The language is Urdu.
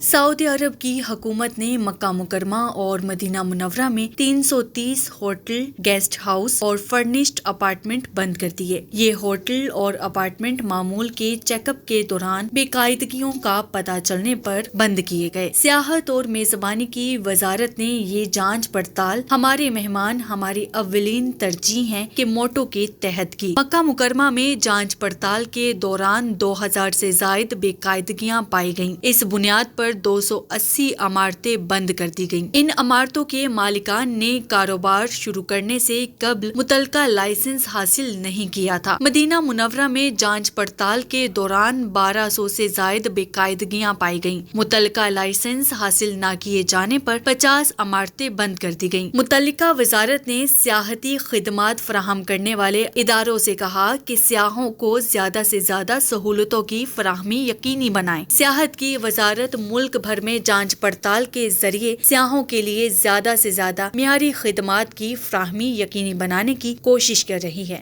سعودی عرب کی حکومت نے مکہ مکرمہ اور مدینہ منورہ میں 330 ہوٹل، گیسٹ ہاؤس اور فرنشڈ اپارٹمنٹ بند کر دیے۔ یہ ہوٹل اور اپارٹمنٹ معمول کے چیک اپ کے دوران بے قاعدگیوں کا پتہ چلنے پر بند کیے گئے۔ سیاحت اور میزبانی کی وزارت نے یہ جانچ پڑتال ہمارے مہمان ہماری اولین ترجیح ہیں کے موٹو کے تحت کی۔ مکہ مکرمہ میں جانچ پڑتال کے دوران 2000 سے زائد بے قاعدگیاں پائی گئیں۔ اس بنیاد پر 280 عمارتیں بند کر دی گئیں۔ ان عمارتوں کے مالکان نے کاروبار شروع کرنے سے قبل متعلقہ لائسنس حاصل نہیں کیا تھا۔ مدینہ منورہ میں جانچ پڑتال کے دوران 1200 سے زائد بے قاعدگیاں پائی گئیں۔ متعلقہ لائسنس حاصل نہ کیے جانے پر 50 عمارتیں بند کر دی گئیں۔ متعلقہ وزارت نے سیاحتی خدمات فراہم کرنے والے اداروں سے کہا کہ سیاحوں کو زیادہ سے زیادہ سہولتوں کی فراہمی یقینی بنائیں۔ سیاحت کی وزارت ملک بھر میں جانچ پڑتال کے ذریعے سیاحوں کے لیے زیادہ سے زیادہ معیاری خدمات کی فراہمی یقینی بنانے کی کوشش کر رہی ہے۔